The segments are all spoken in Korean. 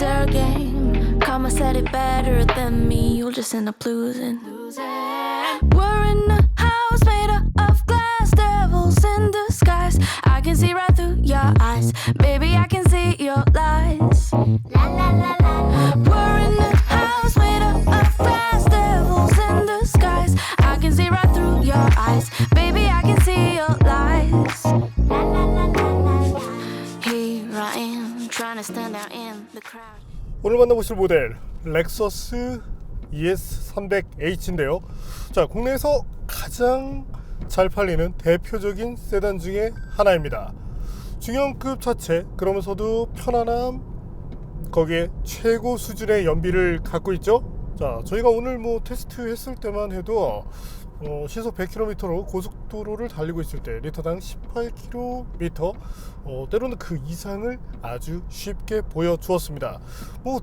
their game. Come and said it better than me. You'll just end up losing. We're in a house made of glass, devils in disguise. I can see right through your eyes, baby. I can see your lies. La la la la. We're in a house made of glass, devils in disguise. I can see right through your eyes, baby. I can see your lies. La la la la la. Here I am, trying to stand out in the crowd. 오늘 만나보실 모델 렉서스 ES300H인데요. 자, 국내에서 가장 잘 팔리는 대표적인 세단 중에 하나입니다. 중형급 차체, 그러면서도 편안함, 거기에 최고 수준의 연비를 갖고 있죠. 자, 저희가 오늘 테스트 했을 때만 해도 시속 100km로 고속도로를 달리고 있을 때 리터당 18km, 때로는 그 이상을 아주 쉽게 보여주었습니다.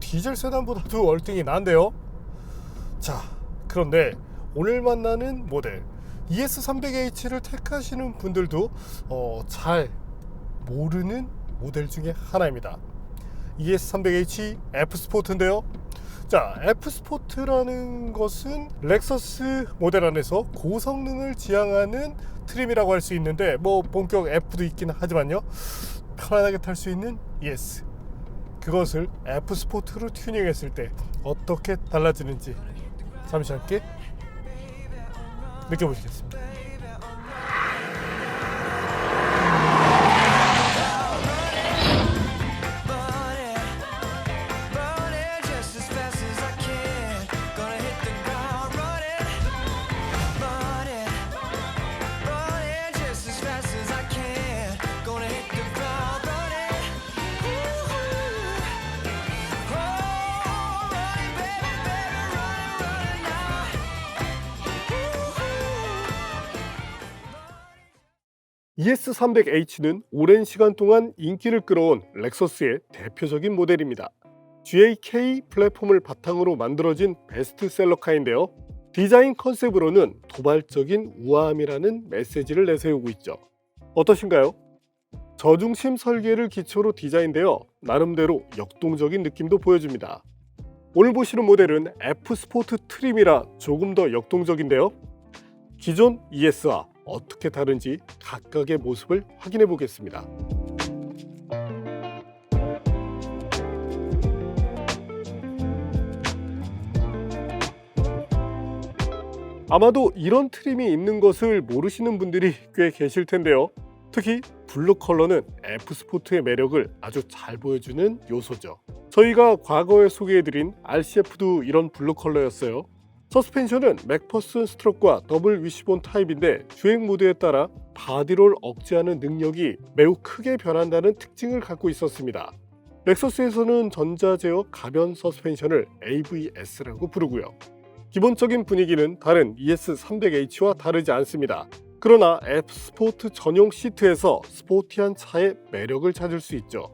디젤 세단보다도 월등히 나은데요. 자, 그런데 오늘 만나는 모델 ES300H를 택하시는 분들도 잘 모르는 모델 중에 하나입니다. ES300H F스포트인데요. 자, F스포트라는 것은 렉서스 모델 안에서 고성능을 지향하는 트림이라고 할 수 있는데 본격 F도 있긴 하지만요, 편안하게 탈 수 있는 ES, 그것을 F스포트로 튜닝했을 때 어떻게 달라지는지 잠시 함께 느껴보시겠습니다. ES300H는 오랜 시간 동안 인기를 끌어온 렉서스의 대표적인 모델입니다. GAK 플랫폼을 바탕으로 만들어진 베스트셀러카인데요. 디자인 컨셉으로는 도발적인 우아함이라는 메시지를 내세우고 있죠. 어떠신가요? 저중심 설계를 기초로 디자인되어 나름대로 역동적인 느낌도 보여줍니다. 오늘 보시는 모델은 F스포트 트림이라 조금 더 역동적인데요. 기존 ES와 어떻게 다른지 각각의 모습을 확인해 보겠습니다. 아마도 이런 트림이 있는 것을 모르시는 분들이 꽤 계실 텐데요. 특히 블루 컬러는 F스포트의 매력을 아주 잘 보여주는 요소죠. 저희가 과거에 소개해드린 RCF도 이런 블루 컬러였어요. 서스펜션은 맥퍼슨 스트로크와 더블 위시본 타입인데 주행 모드에 따라 바디롤 억제하는 능력이 매우 크게 변한다는 특징을 갖고 있었습니다. 렉서스에서는 전자제어 가변 서스펜션을 AVS라고 부르고요. 기본적인 분위기는 다른 ES300H와 다르지 않습니다. 그러나 F스포트 전용 시트에서 스포티한 차의 매력을 찾을 수 있죠.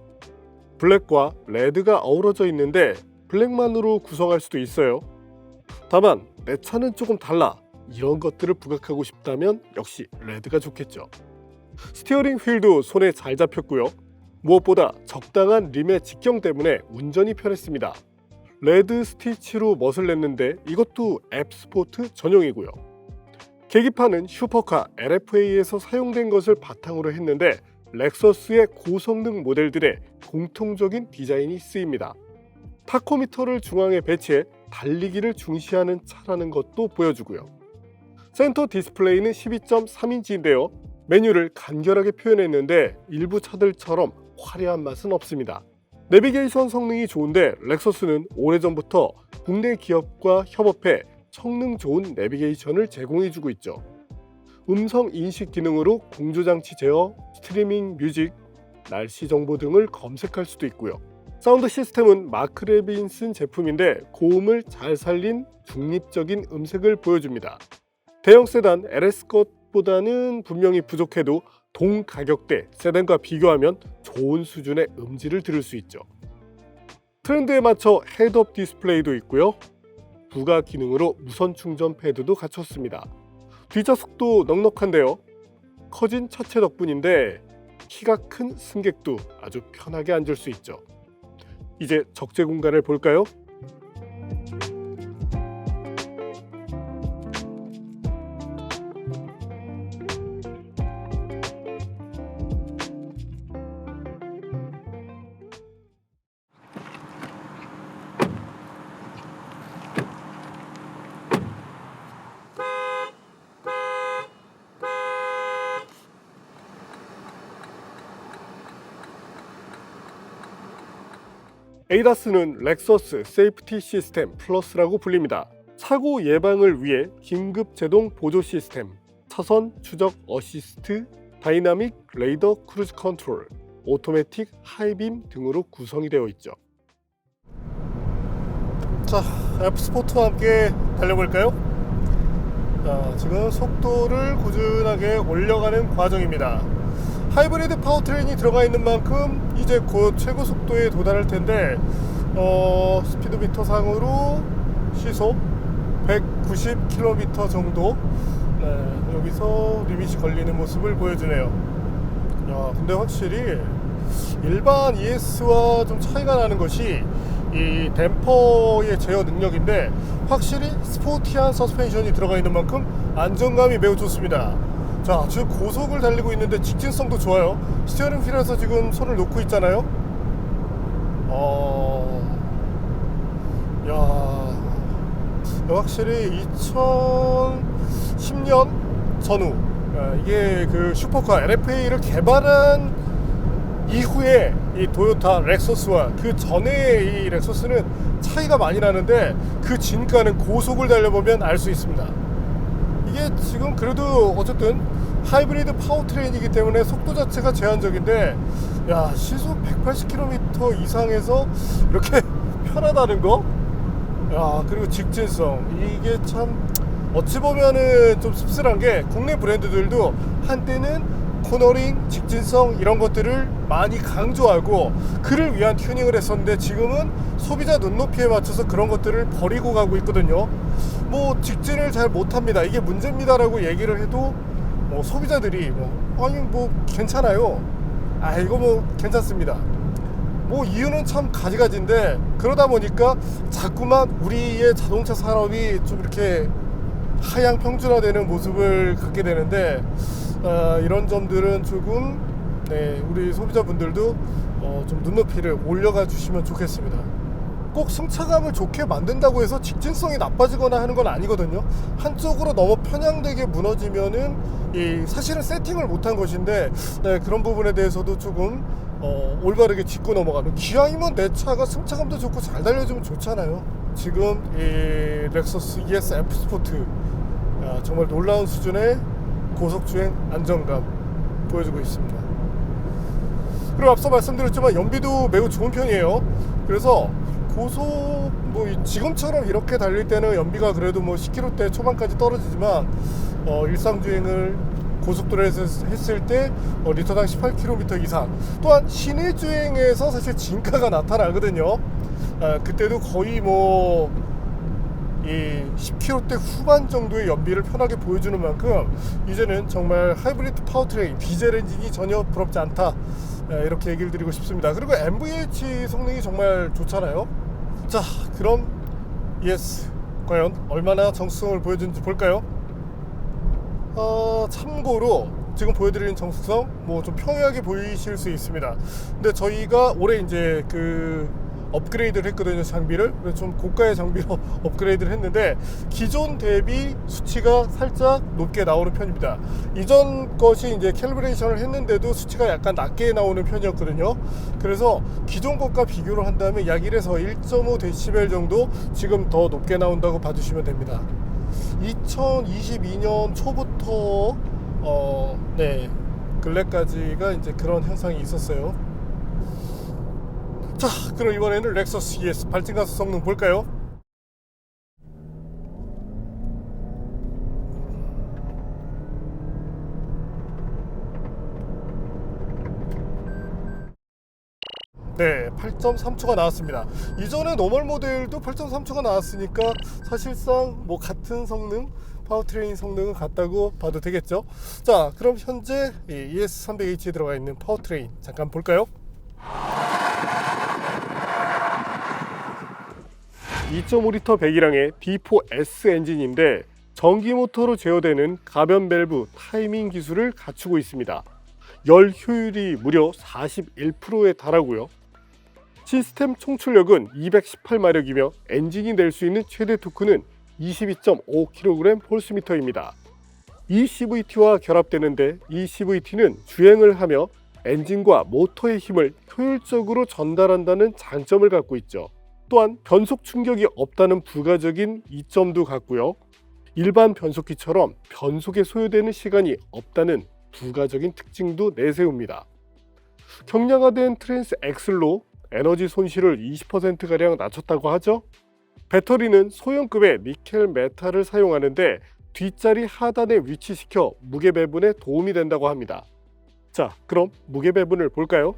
블랙과 레드가 어우러져 있는데 블랙만으로 구성할 수도 있어요. 다만 내 차는 조금 달라, 이런 것들을 부각하고 싶다면 역시 레드가 좋겠죠. 스티어링 휠도 손에 잘 잡혔고요. 무엇보다 적당한 림의 직경 때문에 운전이 편했습니다. 레드 스티치로 멋을 냈는데 이것도 F스포트 전용이고요. 계기판은 슈퍼카 LFA에서 사용된 것을 바탕으로 했는데 렉서스의 고성능 모델들의 공통적인 디자인이 쓰입니다. 타코미터를 중앙에 배치해 달리기를 중시하는 차라는 것도 보여주고요. 센터 디스플레이는 12.3인치인데요. 메뉴를 간결하게 표현했는데 일부 차들처럼 화려한 맛은 없습니다. 내비게이션 성능이 좋은데 렉서스는 오래전부터 국내 기업과 협업해 성능 좋은 내비게이션을 제공해주고 있죠. 음성 인식 기능으로 공조장치 제어, 스트리밍 뮤직, 날씨 정보 등을 검색할 수도 있고요. 사운드 시스템은 마크 레빈슨 제품인데 고음을 잘 살린 중립적인 음색을 보여줍니다. 대형 세단 LS 것보다는 분명히 부족해도 동 가격대 세단과 비교하면 좋은 수준의 음질을 들을 수 있죠. 트렌드에 맞춰 헤드업 디스플레이도 있고요. 부가 기능으로 무선 충전 패드도 갖췄습니다. 뒷좌석도 넉넉한데요. 커진 차체 덕분인데 키가 큰 승객도 아주 편하게 앉을 수 있죠. 이제 적재 공간을 볼까요? ADAS는 렉서스 세이프티 시스템 플러스라고 불립니다. 사고 예방을 위해 긴급 제동 보조 시스템, 차선 추적 어시스트, 다이나믹 레이더 크루즈 컨트롤, 오토매틱 하이빔 등으로 구성이 되어 있죠. 자, F스포트와 함께 달려볼까요? 지금 속도를 꾸준하게 올려가는 과정입니다. 하이브리드 파워트레인이 들어가 있는 만큼 이제 곧 최고 속도에 도달할 텐데 스피드미터 상으로 시속 190km 정도 여기서 리밋이 걸리는 모습을 보여주네요. 근데 확실히 일반 ES와 좀 차이가 나는 것이 이 댐퍼의 제어 능력인데, 확실히 스포티한 서스펜션이 들어가 있는 만큼 안정감이 매우 좋습니다. 자, 지금 고속을 달리고 있는데 직진성도 좋아요. 스티어링 휠에서 지금 손을 놓고 있잖아요. 확실히 2010년 전후 이게 그 슈퍼카 LFA를 개발한 이후에 이 도요타 렉서스와 그 전에 이 렉서스는 차이가 많이 나는데, 그 진가는 고속을 달려보면 알 수 있습니다. 이게 지금 그래도 어쨌든 하이브리드 파워트레인이기 때문에 속도 자체가 제한적인데, 시속 180km 이상에서 이렇게 편하다는 거? 그리고 직진성, 이게 참 어찌 보면은 좀 씁쓸한 게, 국내 브랜드들도 한때는 코너링, 직진성 이런 것들을 많이 강조하고 그를 위한 튜닝을 했었는데, 지금은 소비자 눈높이에 맞춰서 그런 것들을 버리고 가고 있거든요. 뭐 직진을 잘 못합니다, 이게 문제입니다 라고 얘기를 해도 소비자들이 아니 괜찮아요, 이거 괜찮습니다, 이유는 참 가지가지인데, 그러다 보니까 자꾸만 우리의 자동차 산업이 좀 이렇게 하향 평준화되는 모습을 갖게 되는데, 이런 점들은 조금 우리 소비자분들도 좀 눈높이를 올려가 주시면 좋겠습니다. 꼭 승차감을 좋게 만든다고 해서 직진성이 나빠지거나 하는 건 아니거든요. 한쪽으로 너무 편향되게 무너지면은 사실은 세팅을 못한 것인데, 그런 부분에 대해서도 조금 올바르게 짚고 넘어가는, 기왕이면 내 차가 승차감도 좋고 잘 달려주면 좋잖아요. 지금 이 렉서스 ES F 스포트 정말 놀라운 수준의 고속주행 안정감 보여주고 있습니다. 그리고 앞서 말씀드렸지만 연비도 매우 좋은 편이에요. 그래서 고속 지금처럼 이렇게 달릴 때는 연비가 그래도 10km대 초반까지 떨어지지만, 일상주행을 고속도로에서 했을 때 리터당 18km 이상, 또한 시내 주행에서 사실 진가가 나타나거든요. 그때도 거의 이 10km대 후반 정도의 연비를 편하게 보여주는 만큼 이제는 정말 하이브리드 파워트레인, 디젤 엔진이 전혀 부럽지 않다, 이렇게 얘기를 드리고 싶습니다. 그리고 MVH 성능이 정말 좋잖아요. 자, 그럼 ES 과연 얼마나 정수성을 보여주는지 볼까요? 참고로 지금 보여드리는 정수성 좀 평이하게 보이실 수 있습니다. 근데 저희가 올해 이제 업그레이드를 했거든요, 장비를. 좀 고가의 장비로 업그레이드를 했는데, 기존 대비 수치가 살짝 높게 나오는 편입니다. 이전 것이 이제 캘리브레이션을 했는데도 수치가 약간 낮게 나오는 편이었거든요. 그래서 기존 것과 비교를 한다면 약 1에서 1.5dB 정도 지금 더 높게 나온다고 봐주시면 됩니다. 2022년 초부터 근래까지가 이제 그런 현상이 있었어요. 자, 그럼 이번에는 렉서스 ES 발진가스 성능 볼까요? 네, 8.3초가 나왔습니다. 이전에 노멀 모델도 8.3초가 나왔으니까 사실상 같은 성능, 파워트레인 성능은 같다고 봐도 되겠죠. 자, 그럼 현재 ES300H에 들어가 있는 파워트레인 잠깐 볼까요? 2.5리터 배기량의 D4S 엔진인데 전기 모터로 제어되는 가변 밸브 타이밍 기술을 갖추고 있습니다. 열 효율이 무려 41%에 달하고요. 시스템 총출력은 218마력이며 엔진이 낼 수 있는 최대 토크는 22.5kgm/m입니다. 이 CVT와 결합되는데 이 CVT는 주행을 하며 엔진과 모터의 힘을 효율적으로 전달한다는 장점을 갖고 있죠. 또한 변속 충격이 없다는 부가적인 이점도 갖고요. 일반 변속기처럼 변속에 소요되는 시간이 없다는 부가적인 특징도 내세웁니다. 경량화된 트랜스 엑슬로 에너지 손실을 20%가량 낮췄다고 하죠. 배터리는 소형급의 니켈 메탈을 사용하는데 뒷자리 하단에 위치시켜 무게 배분에 도움이 된다고 합니다. 자, 그럼 무게 배분을 볼까요?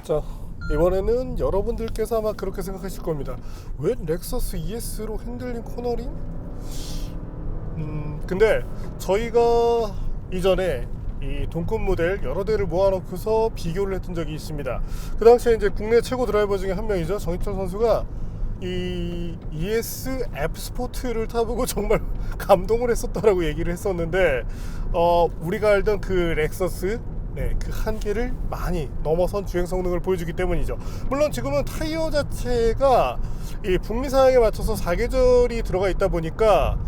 자, 이번에는 여러분들께서 아마 그렇게 생각하실 겁니다. 왜 렉서스 ES로 핸들링 코너링? 근데 저희가 이전에 이 동급 모델 여러 대를 모아놓고서 비교를 했던 적이 있습니다. 그 당시에 이제 국내 최고 드라이버 중에 한 명이죠. 정희철 선수가 이 ES F 스포트를 타보고 정말 감동을 했었다라고 얘기를 했었는데, 우리가 알던 그 렉서스 그 한계를 많이 넘어선 주행 성능을 보여주기 때문이죠. 물론 지금은 타이어 자체가 이 북미 사양에 맞춰서 사계절이 들어가 있다 보니까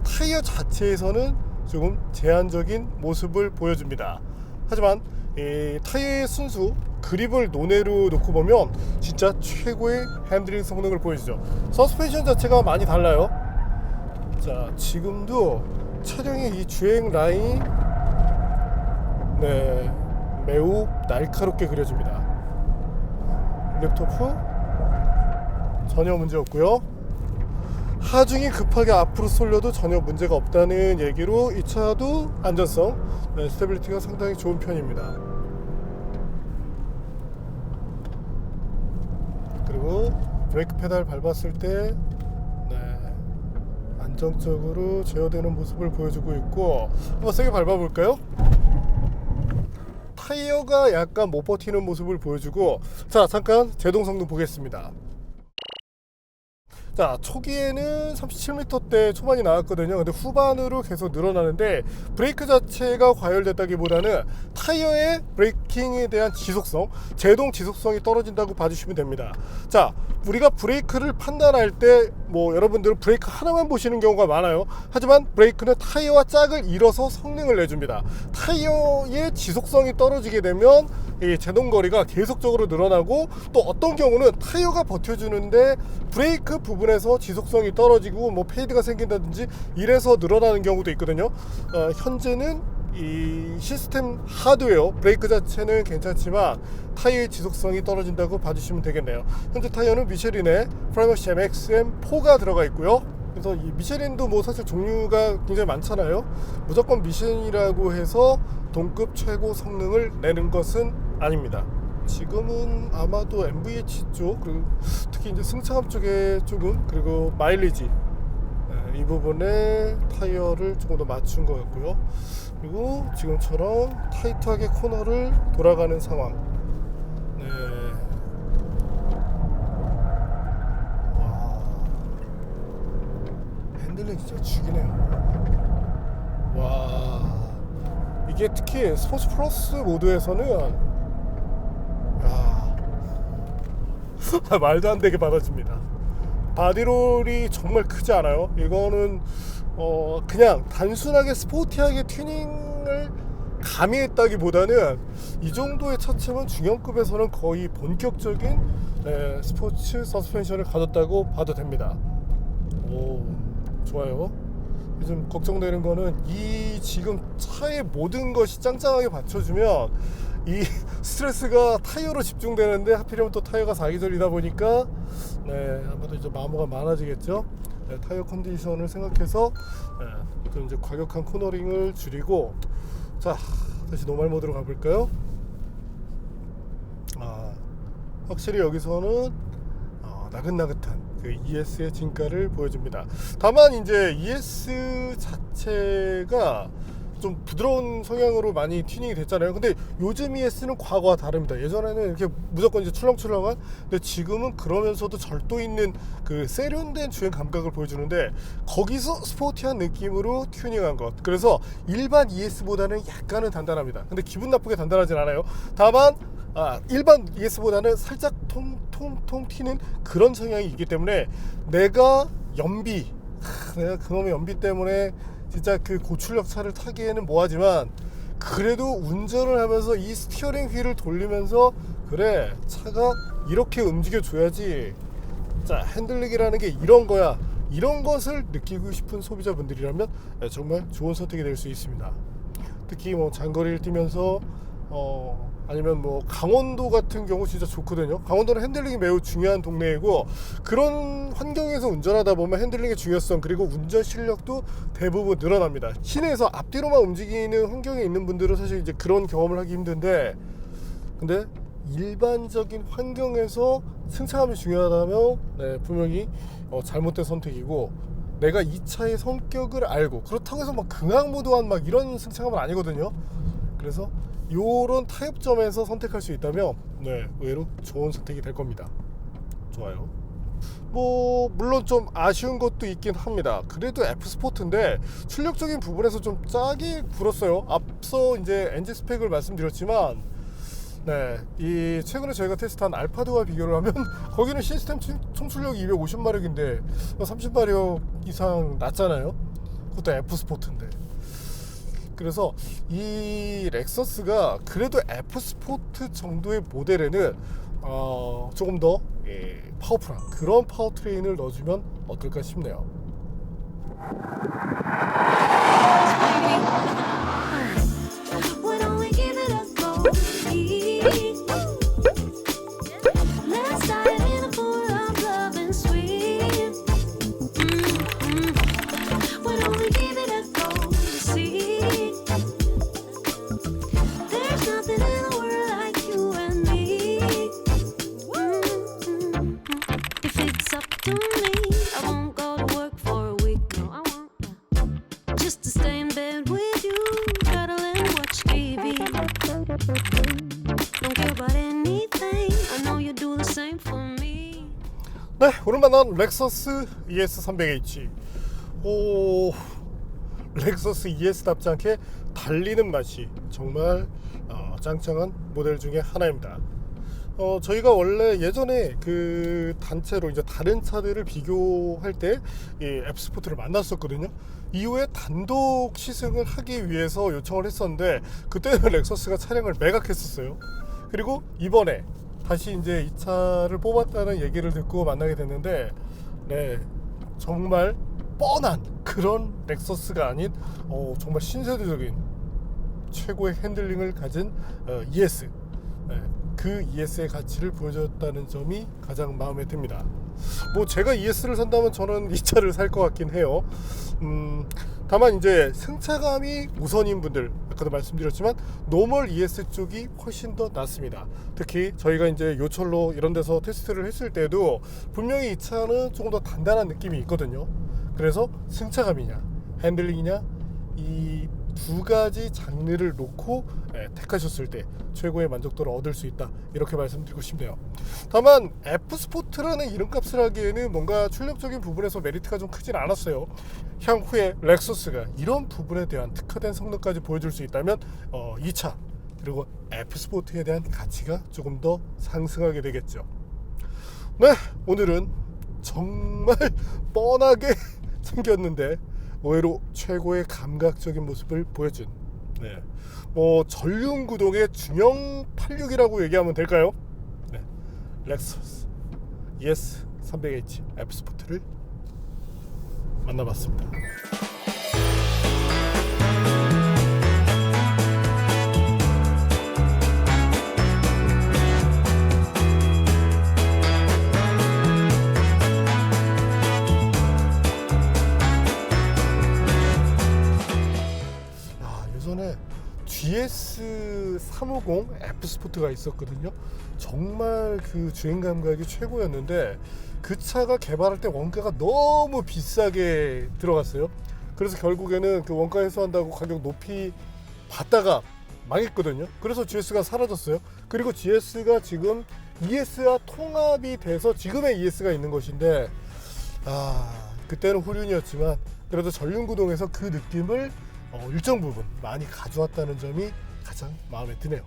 타이어 자체에서는 조금 제한적인 모습을 보여줍니다. 하지만 이 타이어의 순수 그립을 논외로 놓고 보면 진짜 최고의 핸들링 성능을 보여주죠. 서스펜션 자체가 많이 달라요. 자, 지금도 차량의 이 주행 라인 매우 날카롭게 그려집니다. 랩토프 전혀 문제 없고요. 하중이 급하게 앞으로 쏠려도 전혀 문제가 없다는 얘기로 이 차도 안전성, 스테빌리티가 상당히 좋은 편입니다. 그리고 브레이크 페달 밟았을 때 안정적으로 제어되는 모습을 보여주고 있고, 한번 세게 밟아볼까요? 타이어가 약간 못 버티는 모습을 보여주고, 자, 잠깐 제동 성능 보겠습니다. 자, 초기에는 37m대 초반이 나왔거든요. 근데 후반으로 계속 늘어나는데 브레이크 자체가 과열됐다기보다는 타이어의 브레이킹에 대한 지속성, 제동 지속성이 떨어진다고 봐주시면 됩니다. 자, 우리가 브레이크를 판단할 때 여러분들은 브레이크 하나만 보시는 경우가 많아요. 하지만 브레이크는 타이어와 짝을 이뤄서 성능을 내줍니다. 타이어의 지속성이 떨어지게 되면 이 제동거리가 계속적으로 늘어나고, 또 어떤 경우는 타이어가 버텨주는데 브레이크 부분에서 지속성이 떨어지고 페이드가 생긴다든지 이래서 늘어나는 경우도 있거든요. 현재는 이 시스템 하드웨어 브레이크 자체는 괜찮지만 타이어의 지속성이 떨어진다고 봐주시면 되겠네요. 현재 타이어는 미쉐린의 프라이머시 MXM4가 들어가 있고요. 그래서 이 미쉐린도 사실 종류가 굉장히 많잖아요. 무조건 미쉐린이라고 해서 동급 최고 성능을 내는 것은 아닙니다. 지금은 아마도 MVH 쪽, 그리고 특히 이제 승차감 쪽에 조금, 그리고 마일리지 이 부분에 타이어를 조금 더 맞춘 것 같고요. 그리고 지금처럼 타이트하게 코너를 돌아가는 상황. 와, 핸들링 진짜 죽이네요. 와, 이게 특히 스포츠 플러스 모드에서는 말도 안 되게 받아줍니다. 바디롤이 정말 크지 않아요. 이거는 그냥 단순하게 스포티하게 튜닝을 가미했다기보다는 이 정도의 차체면 중형급에서는 거의 본격적인 스포츠 서스펜션을 가졌다고 봐도 됩니다. 오, 좋아요. 요즘 걱정되는 거는 이 지금 차의 모든 것이 짱짱하게 받쳐주면 이 스트레스가 타이어로 집중되는데, 하필이면 또 타이어가 사계절이다 보니까 아마도 이제 마모가 많아지겠죠. 타이어 컨디션을 생각해서 좀 이제 과격한 코너링을 줄이고, 자, 다시 노멀 모드로 가볼까요? 확실히 여기서는 나긋나긋한 그 ES의 진가를 보여줍니다. 다만 이제 ES 자체가 좀 부드러운 성향으로 많이 튜닝이 됐잖아요. 근데 요즘 ES는 과거와 다릅니다. 예전에는 이렇게 무조건 이제 출렁출렁한, 근데 지금은 그러면서도 절도 있는 그 세련된 주행 감각을 보여주는데, 거기서 스포티한 느낌으로 튜닝한 것. 그래서 일반 ES보다는 약간은 단단합니다. 근데 기분 나쁘게 단단하진 않아요. 다만 일반 ES보다는 살짝 통통 튀는 그런 성향이 있기 때문에, 내가 그놈의 연비 때문에 진짜 그 고출력 차를 타기에는 뭐하지만, 그래도 운전을 하면서 이 스티어링 휠을 돌리면서, 그래 차가 이렇게 움직여 줘야지, 자 핸들링이라는 게 이런 거야, 이런 것을 느끼고 싶은 소비자분들이라면 정말 좋은 선택이 될 수 있습니다. 특히 뭐 장거리를 뛰면서 아니면 뭐 강원도 같은 경우 진짜 좋거든요. 강원도는 핸들링이 매우 중요한 동네이고, 그런 환경에서 운전하다 보면 핸들링의 중요성, 그리고 운전 실력도 대부분 늘어납니다. 시내에서 앞뒤로만 움직이는 환경에 있는 분들은 사실 이제 그런 경험을 하기 힘든데, 근데 일반적인 환경에서 승차감이 중요하다면 분명히 잘못된 선택이고, 내가 이 차의 성격을 알고, 그렇다고 해서 막 극악무도한 막 이런 승차감은 아니거든요. 그래서 요런 타협점에서 선택할 수 있다면 의외로 좋은 선택이 될 겁니다. 좋아요. 뭐 물론 좀 아쉬운 것도 있긴 합니다. 그래도 F스포트인데 출력적인 부분에서 좀 짜게 굴었어요. 앞서 이제 엔진 스펙을 말씀드렸지만, 이 최근에 저희가 테스트한 알파드와 비교를 하면 거기는 시스템 총출력이 250마력인데 30마력 이상 낮잖아요. 그것도 F스포트인데. 그래서 이 렉서스가 그래도 F스포트 정도의 모델에는 조금 더 파워풀한 그런 파워트레인을 넣어주면 어떨까 싶네요. 오늘 만난 렉서스 ES300H. 렉서스 ES답지 않게 달리는 맛이 정말 짱짱한 모델 중에 하나입니다. 저희가 원래 예전에 그 단체로 이제 다른 차들을 비교할 때 이 F스포트를 만났었거든요. 이후에 단독 시승을 하기 위해서 요청을 했었는데, 그때는 렉서스가 차량을 매각했었어요. 그리고 이번에 다시 이제 이 차를 뽑았다는 얘기를 듣고 만나게 됐는데, 정말 뻔한 그런 렉서스가 아닌 정말 신세대적인 최고의 핸들링을 가진 ES, 그 ES의 가치를 보여줬다는 점이 가장 마음에 듭니다. 뭐 제가 ES를 산다면 저는 이 차를 살 것 같긴 해요. 다만 이제 승차감이 우선인 분들, 아까도 말씀드렸지만 노멀 ES 쪽이 훨씬 더 낫습니다. 특히 저희가 이제 요철로 이런 데서 테스트를 했을 때도 분명히 이 차는 조금 더 단단한 느낌이 있거든요. 그래서 승차감이냐 핸들링이냐, 이 두 가지 장르를 놓고 택하셨을 때 최고의 만족도를 얻을 수 있다, 이렇게 말씀드리고 싶네요. 다만 F스포트라는 이름값을 하기에는 뭔가 출력적인 부분에서 메리트가 좀 크진 않았어요. 향후에 렉서스가 이런 부분에 대한 특화된 성능까지 보여줄 수 있다면 이 차 그리고 F스포트에 대한 가치가 조금 더 상승하게 되겠죠. 오늘은 정말 뻔하게 생겼는데 의외로 최고의 감각적인 모습을 보여준 뭐 전륜구동의 중형 86이라고 얘기하면 될까요? 렉서스 ES300H F스포트를 만나봤습니다. 예전에 GS350 F스포트가 있었거든요. 정말 그 주행 감각이 최고였는데, 그 차가 개발할 때 원가가 너무 비싸게 들어갔어요. 그래서 결국에는 그 원가 해소한다고 가격 높이 받다가 망했거든요. 그래서 GS가 사라졌어요. 그리고 GS가 지금 ES와 통합이 돼서 지금의 ES가 있는 것인데, 그때는 후륜이었지만 그래도 전륜구동에서 그 느낌을 일정 부분 많이 가져왔다는 점이 가장 마음에 드네요.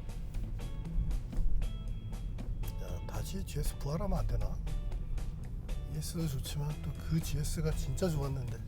다시 GS 부활하면 안 되나? ES도 좋지만 또 그 GS가 진짜 좋았는데.